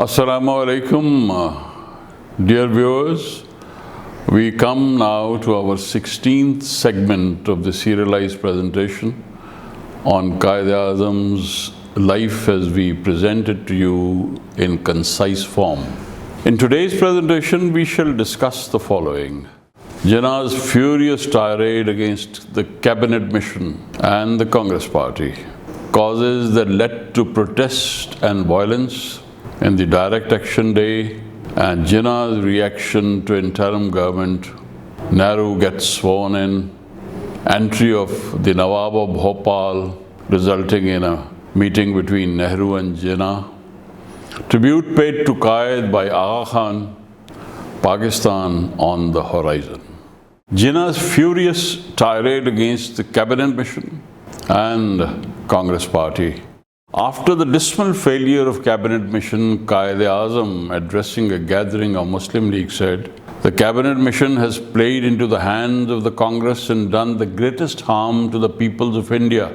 Assalamu alaikum, dear viewers. We come now to our 16th segment of the serialized presentation on Quaid Azam's life as we present it to you in concise form. In today's presentation, we shall discuss the following. Jinnah's furious tirade against the cabinet mission and the Congress party, causes that led to protest and violence in the direct action day, and Jinnah's reaction to interim government. Nehru gets sworn in, entry of the Nawab of Bhopal resulting in a meeting between Nehru and Jinnah, tribute paid to Quaid by Aga Khan, Pakistan on the horizon. Jinnah's furious tirade against the cabinet mission and Congress party. After the dismal failure of cabinet mission, Quaid Azam, addressing a gathering of Muslim League, said, "The cabinet mission has played into the hands of the Congress and done the greatest harm to the peoples of India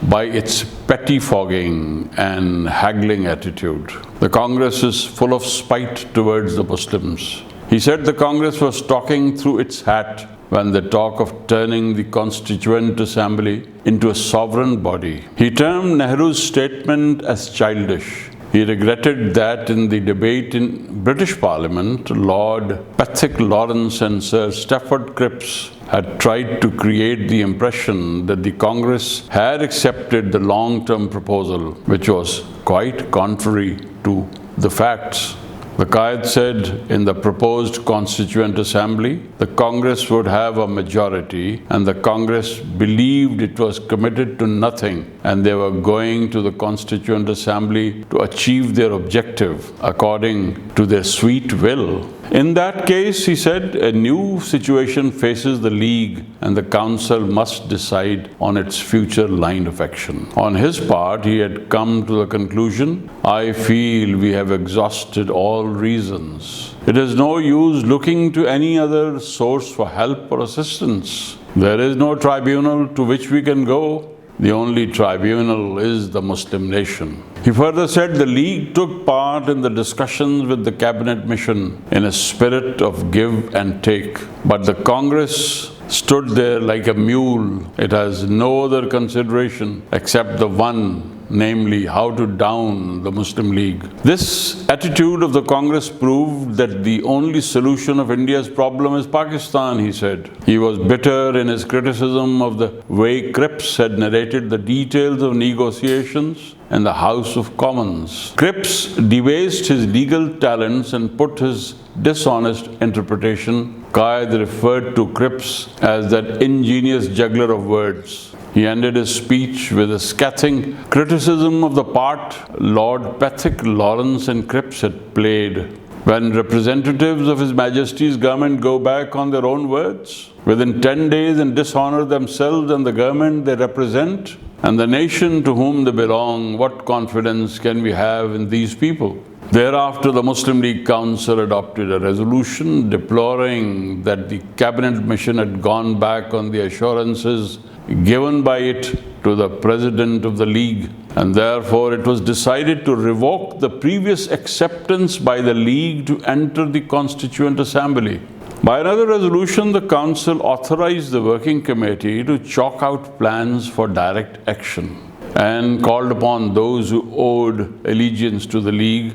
by its pettifogging and haggling attitude. The Congress is full of spite towards the Muslims." He said the Congress was talking through its hat when they talk of turning the Constituent Assembly into a sovereign body. He termed Nehru's statement as childish. He regretted that in the debate in British Parliament, Lord Patrick Lawrence and Sir Stafford Cripps had tried to create the impression that the Congress had accepted the long-term proposal, which was quite contrary to the facts. The Quaid said in the proposed Constituent Assembly, the Congress would have a majority, and the Congress believed it was committed to nothing and they were going to the Constituent Assembly to achieve their objective according to their sweet will. In that case, he said, a new situation faces the League and the Council must decide on its future line of action. On his part, he had come to the conclusion, "I feel we have exhausted all reasons. It is no use looking to any other source for help or assistance. There is no tribunal to which we can go. The only tribunal is the Muslim nation." He further said the League took part in the discussions with the cabinet mission in a spirit of give and take. But the Congress stood there like a mule. It has no other consideration except the one, namely how to down the Muslim League. This attitude of the Congress proved that the only solution of India's problem is Pakistan, he said. He was bitter in his criticism of the way Cripps had narrated the details of negotiations in the House of Commons. Cripps debased his legal talents and put his dishonest interpretation. Quaid referred to Cripps as that ingenious juggler of words. He ended his speech with a scathing criticism of the part Lord Patrick Lawrence and Cripps had played. When representatives of His Majesty's government go back on their own words within 10 days and dishonor themselves and the government they represent and the nation to whom they belong, what confidence can we have in these people? Thereafter, the Muslim League Council adopted a resolution deploring that the cabinet mission had gone back on the assurances given by it to the President of the League, and therefore it was decided to revoke the previous acceptance by the League to enter the Constituent Assembly. By another resolution, the Council authorized the Working Committee to chalk out plans for direct action and called upon those who owed allegiance to the League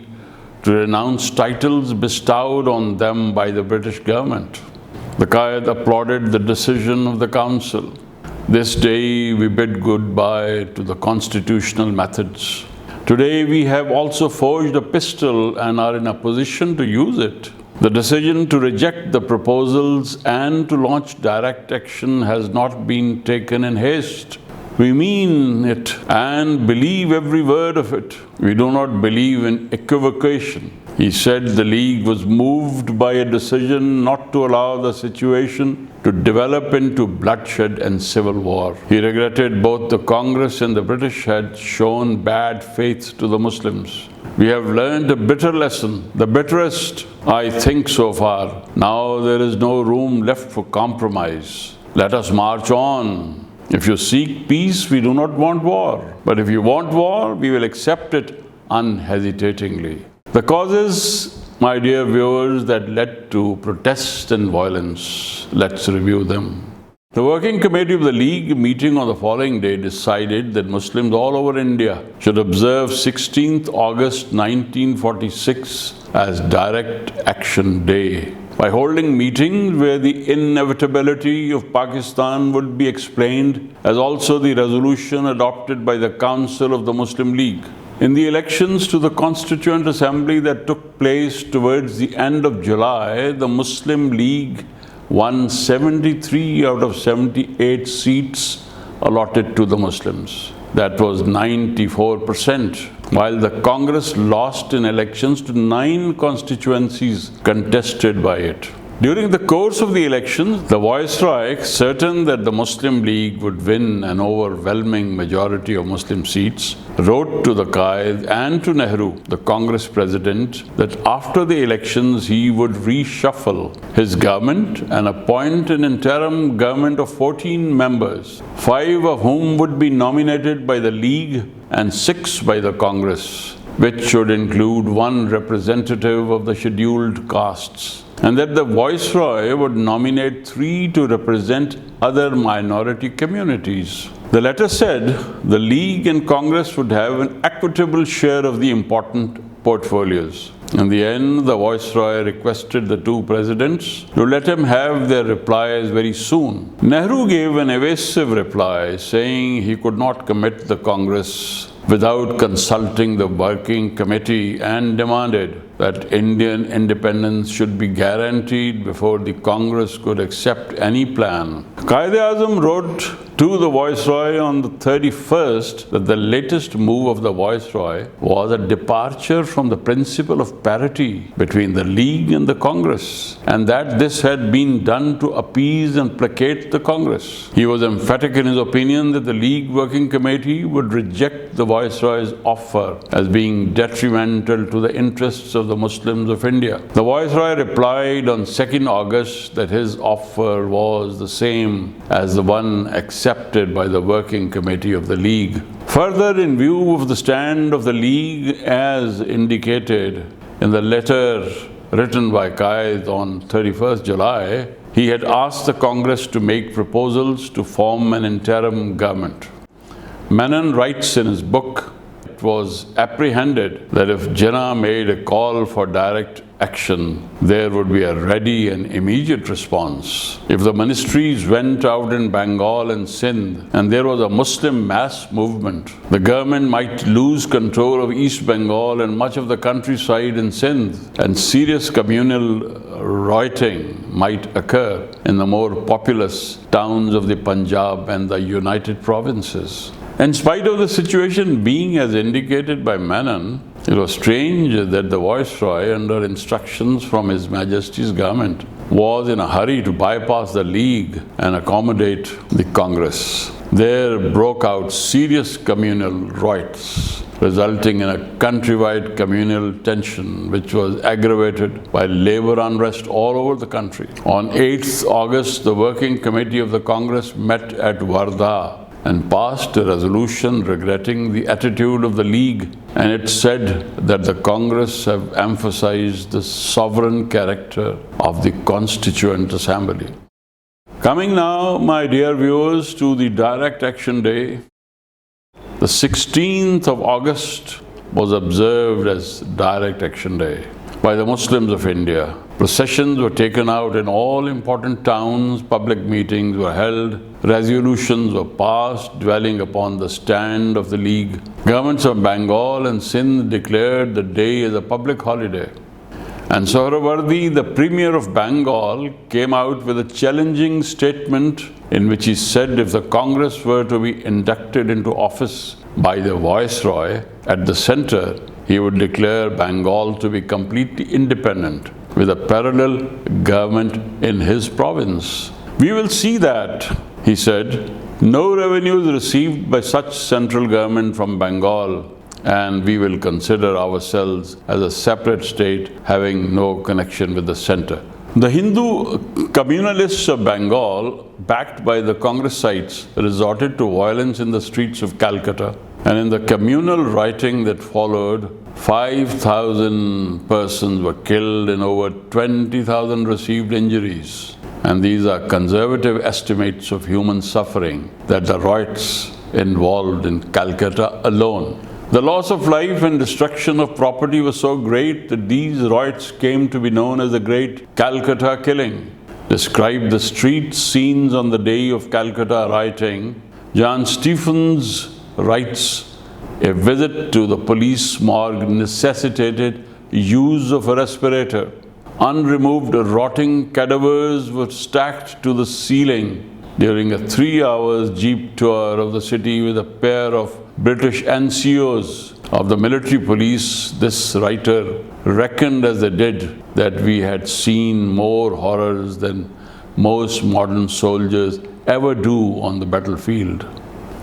to renounce titles bestowed on them by the British government. The Quaid applauded the decision of the Council. This day we bid goodbye to the constitutional methods. Today we have also forged a pistol and are in a position to use it. The decision to reject the proposals and to launch direct action has not been taken in haste. We mean it and believe every word of it. We do not believe in equivocation. He said the League was moved by a decision not to allow the situation to develop into bloodshed and civil war. He regretted both the Congress and the British had shown bad faith to the Muslims. We have learned a bitter lesson, the bitterest, I think, so far. Now there is no room left for compromise. Let us march on. If you seek peace, we do not want war. But if you want war, we will accept it unhesitatingly. The causes, my dear viewers, that led to protest and violence, let's review them. The Working Committee of the League, meeting on the following day, decided that Muslims all over India should observe 16th August 1946 as Direct Action Day, by holding meetings where the inevitability of Pakistan would be explained, as also the resolution adopted by the Council of the Muslim League. In the elections to the Constituent Assembly that took place towards the end of July, the Muslim League won 73 out of 78 seats allotted to the Muslims. That was 94%, while the Congress lost in elections to 9 constituencies contested by it. During the course of the elections, the Viceroy, certain that the Muslim League would win an overwhelming majority of Muslim seats, wrote to the Quaid and to Nehru, the Congress President, that after the elections he would reshuffle his government and appoint an interim government of 14 members, 5 of whom would be nominated by the League and 6 by the Congress, which should include 1 representative of the scheduled castes, and that the Viceroy would nominate 3 to represent other minority communities. The letter said the League and Congress would have an equitable share of the important portfolios. In the end, the Viceroy requested the 2 presidents to let him have their replies very soon. Nehru gave an evasive reply, saying he could not commit the Congress without consulting the Working Committee, and demanded that Indian independence should be guaranteed before the Congress could accept any plan. Quaid Azam wrote to the Viceroy on the 31st that the latest move of the Viceroy was a departure from the principle of parity between the League and the Congress, and that this had been done to appease and placate the Congress. He was emphatic in his opinion that the League Working Committee would reject the Viceroy's offer as being detrimental to the interests of the Muslims of India. The Viceroy replied on 2nd August that his offer was the same as the one accepted by the Working Committee of the League. Further, in view of the stand of the League as indicated in the letter written by Quaid on 31st July, he had asked the Congress to make proposals to form an interim government. Menon writes in his book, it was apprehended that if Jinnah made a call for direct action, there would be a ready and immediate response. If the ministries went out in Bengal and Sindh, and there was a Muslim mass movement, the government might lose control of East Bengal and much of the countryside in Sindh, and serious communal rioting might occur in the more populous towns of the Punjab and the United Provinces. In spite of the situation being as indicated by Menon, it was strange that the Viceroy, under instructions from His Majesty's government, was in a hurry to bypass the League and accommodate the Congress. There broke out serious communal riots, resulting in a countrywide communal tension which was aggravated by labor unrest all over the country. On 8th August, the Working Committee of the Congress met at Wardha and passed a resolution regretting the attitude of the League, and it said that the Congress have emphasized the sovereign character of the Constituent Assembly. Coming now, my dear viewers, to the Direct Action Day, the 16th of August was observed as Direct Action Day by the Muslims of India. Processions were taken out in all important towns, public meetings were held, resolutions were passed dwelling upon the stand of the League. Governments of Bengal and Sindh declared the day as a public holiday. And Sohrawardi, the Premier of Bengal, came out with a challenging statement in which he said if the Congress were to be inducted into office by the Viceroy at the centre, he would declare Bengal to be completely independent, with a parallel government in his province. We will see that, he said, no revenue is received by such central government from Bengal, and we will consider ourselves as a separate state having no connection with the center. The Hindu communalists of Bengal, backed by the Congressites, resorted to violence in the streets of Calcutta. And in the communal rioting that followed, 5,000 persons were killed and over 20,000 received injuries. And these are conservative estimates of human suffering that the riots involved in Calcutta alone. The loss of life and destruction of property was so great that these riots came to be known as the Great Calcutta Killing. Described the street scenes on the day of Calcutta rioting, John Stephens writes, a visit to the police morgue necessitated use of a respirator. Unremoved rotting cadavers were stacked to the ceiling during a 3-hour jeep tour of the city with a pair of British NCOs of the military police. This writer reckoned as they did that we had seen more horrors than most modern soldiers ever do on the battlefield.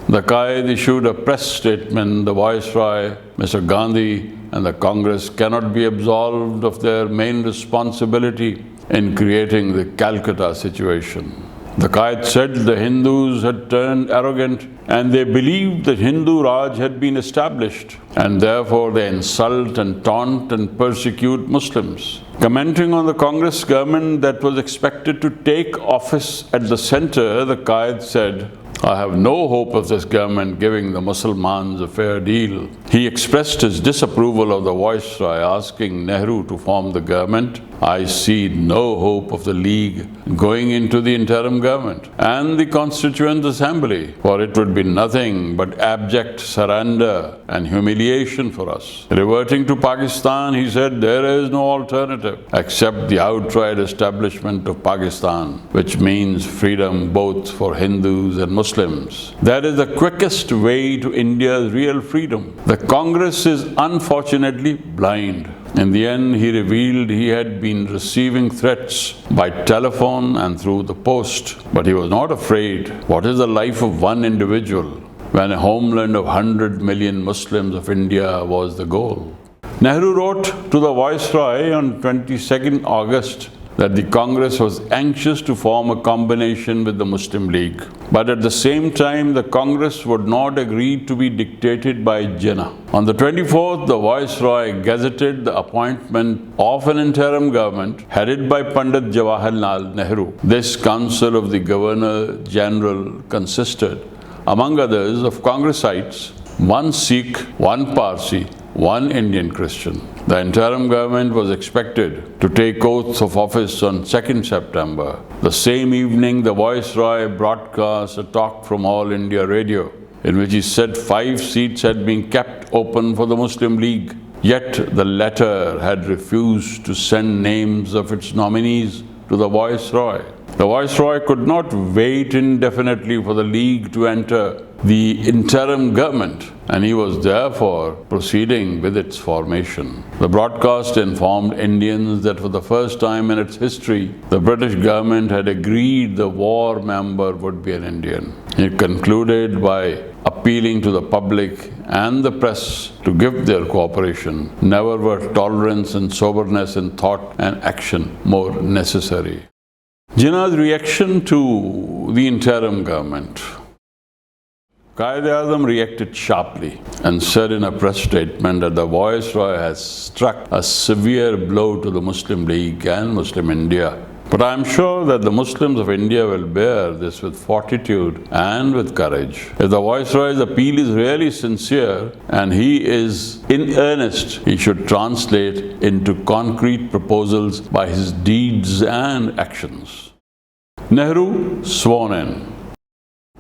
The Quaid issued a press statement. The Viceroy, Mr. Gandhi, and the Congress cannot be absolved of their main responsibility in creating the Calcutta situation. The Quaid said the Hindus had turned arrogant and they believed that Hindu Raj had been established, and therefore they insult and taunt and persecute Muslims. Commenting on the Congress government that was expected to take office at the center, the Quaid said, I have no hope of this government giving the Muslimans a fair deal. He expressed his disapproval of the Viceroy asking Nehru to form the government. I see no hope of the League going into the interim government and the Constituent Assembly, for it would be nothing but abject surrender and humiliation for us. Reverting to Pakistan, he said there is no alternative except the outright establishment of Pakistan, which means freedom both for Hindus and Muslims. That is the quickest way to India's real freedom. The Congress is unfortunately blind. In the end, he revealed he had been receiving threats by telephone and through the post. But he was not afraid. What is the life of one individual when a homeland of 100 million Muslims of India was the goal? Nehru wrote to the Viceroy on 22nd August that the Congress was anxious to form a combination with the Muslim League. But at the same time, the Congress would not agree to be dictated by Jinnah. On the 24th, the Viceroy gazetted the appointment of an interim government headed by Pandit Jawaharlal Nehru. This council of the Governor General consisted, among others, of Congressites, one Sikh, one Parsi, one Indian Christian. The interim government was expected to take oaths of office on 2nd September. The same evening, the Viceroy broadcast a talk from All India Radio, in which he said 5 seats had been kept open for the Muslim League. Yet the latter had refused to send names of its nominees to the Viceroy. The Viceroy could not wait indefinitely for the League to enter the interim government, and he was therefore proceeding with its formation. The broadcast informed Indians that for the first time in its history, the British government had agreed the war member would be an Indian. It concluded by appealing to the public and the press to give their cooperation. Never were tolerance and soberness in thought and action more necessary. Jinnah's reaction to the interim government. Quaid-e-Azam reacted sharply and said in a press statement that the Viceroy has struck a severe blow to the Muslim League and Muslim India. But I am sure that the Muslims of India will bear this with fortitude and with courage. If the Viceroy's appeal is really sincere and he is in earnest, he should translate into concrete proposals by his deeds and actions. Nehru sworn in.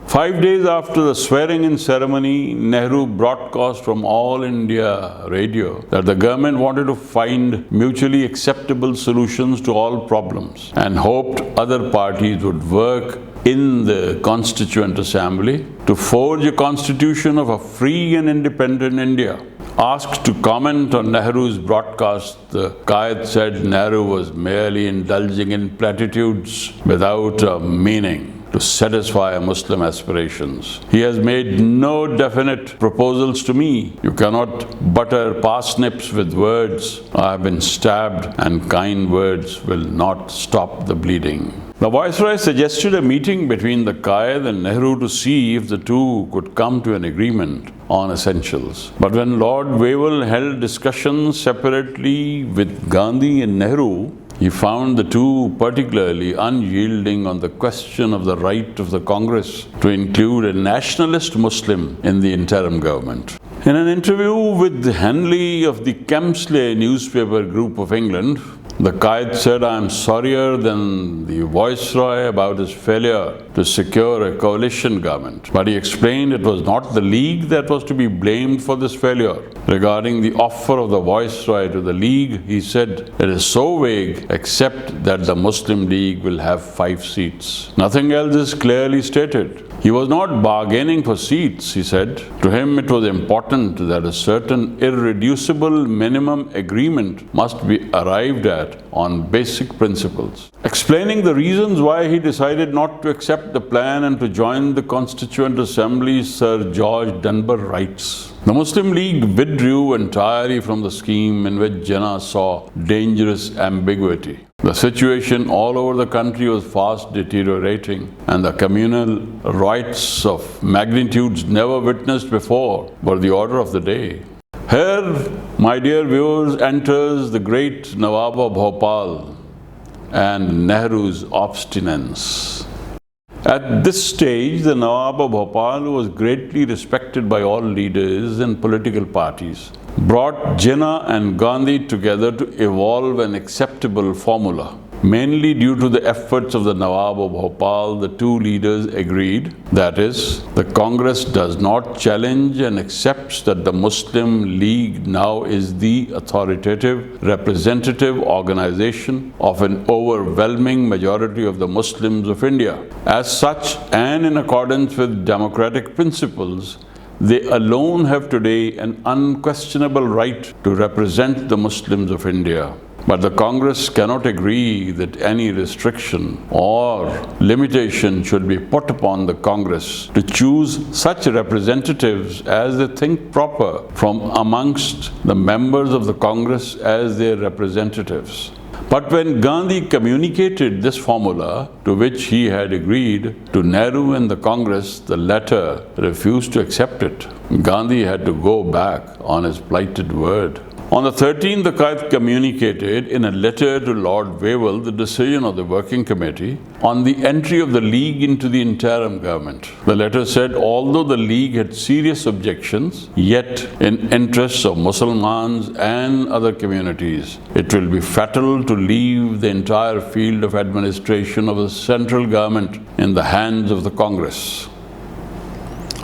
5 days after the swearing-in ceremony, Nehru broadcast from All India Radio that the government wanted to find mutually acceptable solutions to all problems and hoped other parties would work in the Constituent Assembly to forge a constitution of a free and independent India. Asked to comment on Nehru's broadcast, the Quaid said Nehru was merely indulging in platitudes without a meaning to satisfy Muslim aspirations. He has made no definite proposals to me. You cannot butter parsnips with words. I have been stabbed, and kind words will not stop the bleeding. The Viceroy suggested a meeting between the Quaid and Nehru to see if the two could come to an agreement on essentials. But when Lord Wavell held discussions separately with Gandhi and Nehru, he found the two particularly unyielding on the question of the right of the Congress to include a nationalist Muslim in the interim government. In an interview with Henley of the Kemsley newspaper group of England, the Quaid said, "I am sorrier than the Viceroy about his failure to secure a coalition government." But he explained it was not the League that was to be blamed for this failure. Regarding the offer of the Viceroy to the League, he said, "It is so vague except that the Muslim League will have 5 seats. Nothing else is clearly stated." He was not bargaining for seats, he said. To him it was important that a certain irreducible minimum agreement must be arrived at on basic principles. Explaining the reasons why he decided not to accept the plan and to join the Constituent Assembly, Sir George Dunbar writes, "The Muslim League withdrew entirely from the scheme in which Jinnah saw dangerous ambiguity. The situation all over the country was fast deteriorating, and the communal riots of magnitudes never witnessed before were the order of the day." Here, my dear viewers, enters the great Nawab of Bhopal and Nehru's obstinance. At this stage, the Nawab of Bhopal was greatly respected by all leaders and political parties, brought Jinnah and Gandhi together to evolve an acceptable formula. Mainly due to the efforts of the Nawab of Bhopal, the two leaders agreed, that is, the Congress does not challenge and accepts that the Muslim League now is the authoritative, representative organization of an overwhelming majority of the Muslims of India. As such, and in accordance with democratic principles, they alone have today an unquestionable right to represent the Muslims of India. But the Congress cannot agree that any restriction or limitation should be put upon the Congress to choose such representatives as they think proper from amongst the members of the Congress as their representatives. But when Gandhi communicated this formula, to which he had agreed, to Nehru and the Congress, the latter refused to accept it. Gandhi had to go back on his plighted word. On the 13th, the Quaid communicated in a letter to Lord Wavell the decision of the Working Committee on the entry of the League into the interim government. The letter said, although the League had serious objections, yet in interests of Muslimans and other communities, it will be fatal to leave the entire field of administration of the central government in the hands of the Congress.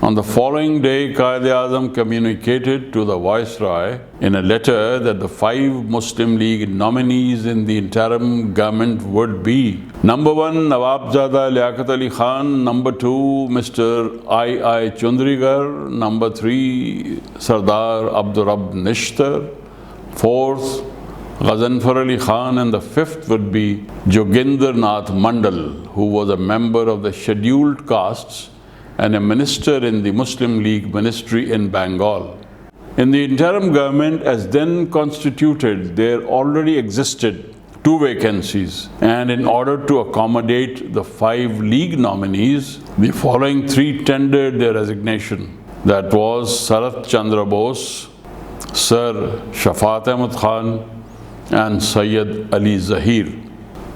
On the following day, Quaid-e-Azam communicated to the Viceroy in a letter that the 5 Muslim League nominees in the interim government would be: Number 1, Nawabzada Liaquat Ali Khan; Number 2, Mr. I. Chundrigar; Number 3, Sardar Abdurrab Nishtar; 4th, Ghazanfar Ali Khan; and the 5th would be Joginder Nath Mandal, who was a member of the scheduled castes and a minister in the Muslim League ministry in Bengal. In the interim government as then constituted, there already existed 2 vacancies, and in order to accommodate the 5 League nominees, the following 3 tendered their resignation. That was Sarat Chandra Bose, Sir Shafat Ahmad Khan, and Sayyid Ali Zahir.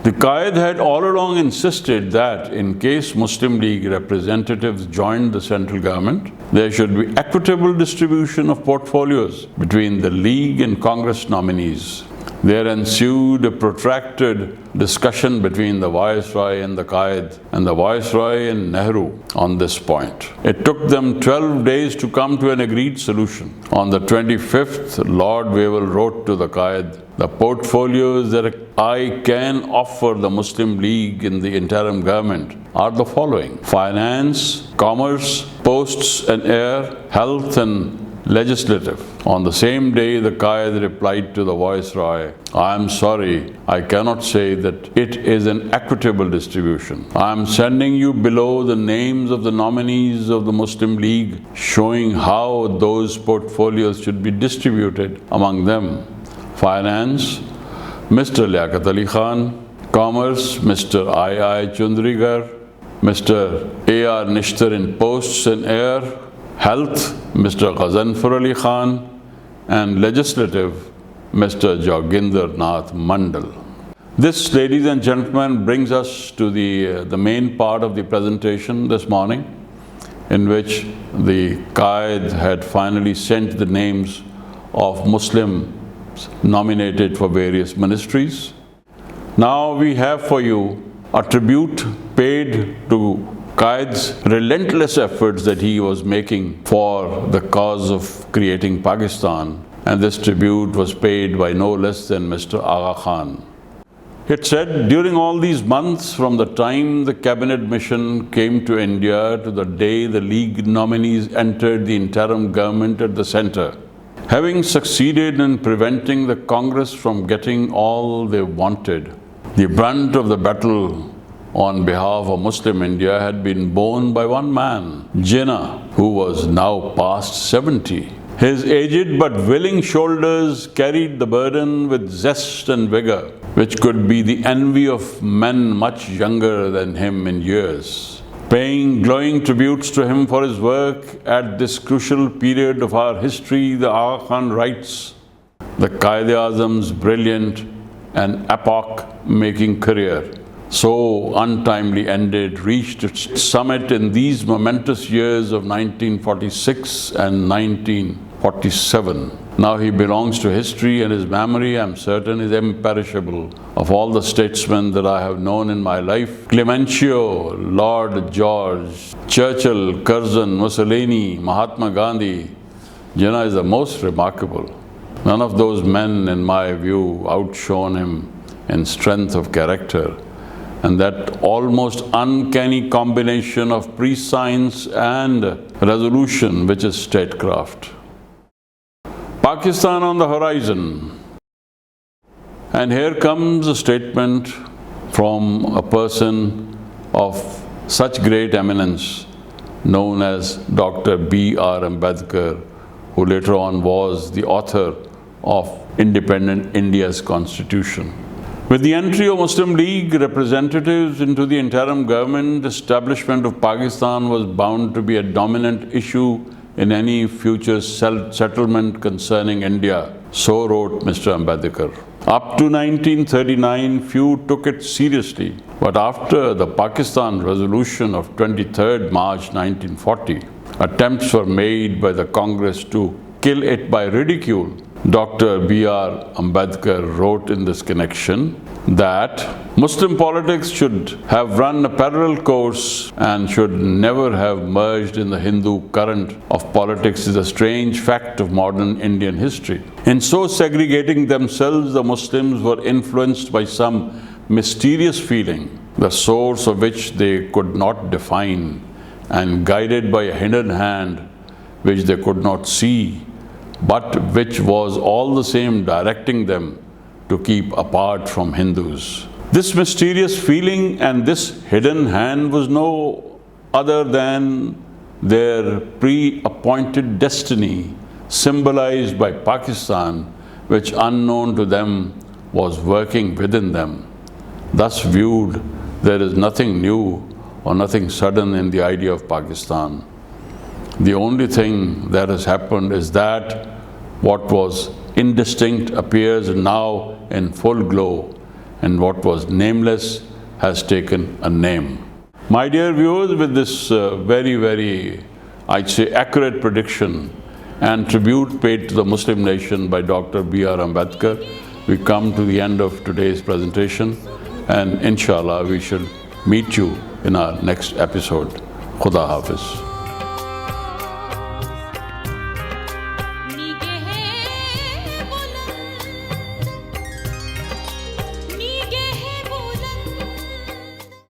The Quaid had all along insisted that in case Muslim League representatives joined the central government, there should be equitable distribution of portfolios between the League and Congress nominees. There ensued a protracted discussion between the Viceroy and the Quaid, and the Viceroy and Nehru on this point. It took them 12 days to come to an agreed solution. On the 25th, Lord Wavell wrote to the Quaid, "The portfolios that I can offer the Muslim League in the interim government are the following: finance, commerce, posts and air, health and legislative." On the same day, the Quaid replied to the Viceroy, "I am sorry, I cannot say that it is an equitable distribution. I am sending you below the names of the nominees of the Muslim League, showing how those portfolios should be distributed among them. Finance, Mr. Liaquat Ali Khan; Commerce, Mr. I. Chundrigar; Mr. A.R. Nishtar in posts and air; Health, Mr. Ghazanfar Ali Khan, and Legislative, Mr. Joginder Nath Mandal. This, ladies and gentlemen, brings us to the main part of the presentation this morning, in which the Quaid had finally sent the names of Muslims nominated for various ministries. Now we have for you a tribute paid to Quaid's relentless efforts that he was making for the cause of creating Pakistan, and this tribute was paid by no less than Mr. Aga Khan. It said, during all these months, from the time the cabinet mission came to India to the day the League nominees entered the interim government at the centre, having succeeded in preventing the Congress from getting all they wanted, the brunt of the battle on behalf of Muslim India had been borne by one man, Jinnah, who was now past 70. His aged but willing shoulders carried the burden with zest and vigour, which could be the envy of men much younger than him in years. Paying glowing tributes to him for his work at this crucial period of our history, the Aga Khan writes, the Quaid-e-Azam's brilliant and epoch-making career, so untimely ended, reached its summit in these momentous years of 1946 and 1947. Now he belongs to history, and his memory, I am certain, is imperishable. Of all the statesmen that I have known in my life, Clemenceau, Lord George, Churchill, Curzon, Mussolini, Mahatma Gandhi, Jinnah is the most remarkable. None of those men, in my view, outshone him in strength of character, and that almost uncanny combination of prescience and resolution which is statecraft. Pakistan on the horizon. And here comes a statement from a person of such great eminence known as Dr. B.R. Ambedkar, who later on was the author of independent India's constitution. With the entry of Muslim League representatives into the interim government, establishment of Pakistan was bound to be a dominant issue in any future settlement concerning India, so wrote Mr. Ambedkar. Up to 1939, few took it seriously, but after the Pakistan Resolution of 23rd March 1940, attempts were made by the Congress to kill it by ridicule. Dr. B.R. Ambedkar wrote in this connection that Muslim politics should have run a parallel course and should never have merged in the Hindu current of politics is a strange fact of modern Indian history. In so segregating themselves, the Muslims were influenced by some mysterious feeling, the source of which they could not define, and guided by a hidden hand which they could not see, but which was all the same directing them to keep apart from Hindus. This mysterious feeling and this hidden hand was no other than their pre-appointed destiny, symbolized by Pakistan, which unknown to them was working within them. Thus viewed, there is nothing new or nothing sudden in the idea of Pakistan. The only thing that has happened is that what was indistinct appears now in full glow, and what was nameless has taken a name. My dear viewers, with this very, I'd say, accurate prediction and tribute paid to the Muslim nation by Dr. B.R. Ambedkar, we come to the end of today's presentation, and inshallah we shall meet you in our next episode. Khuda Hafiz.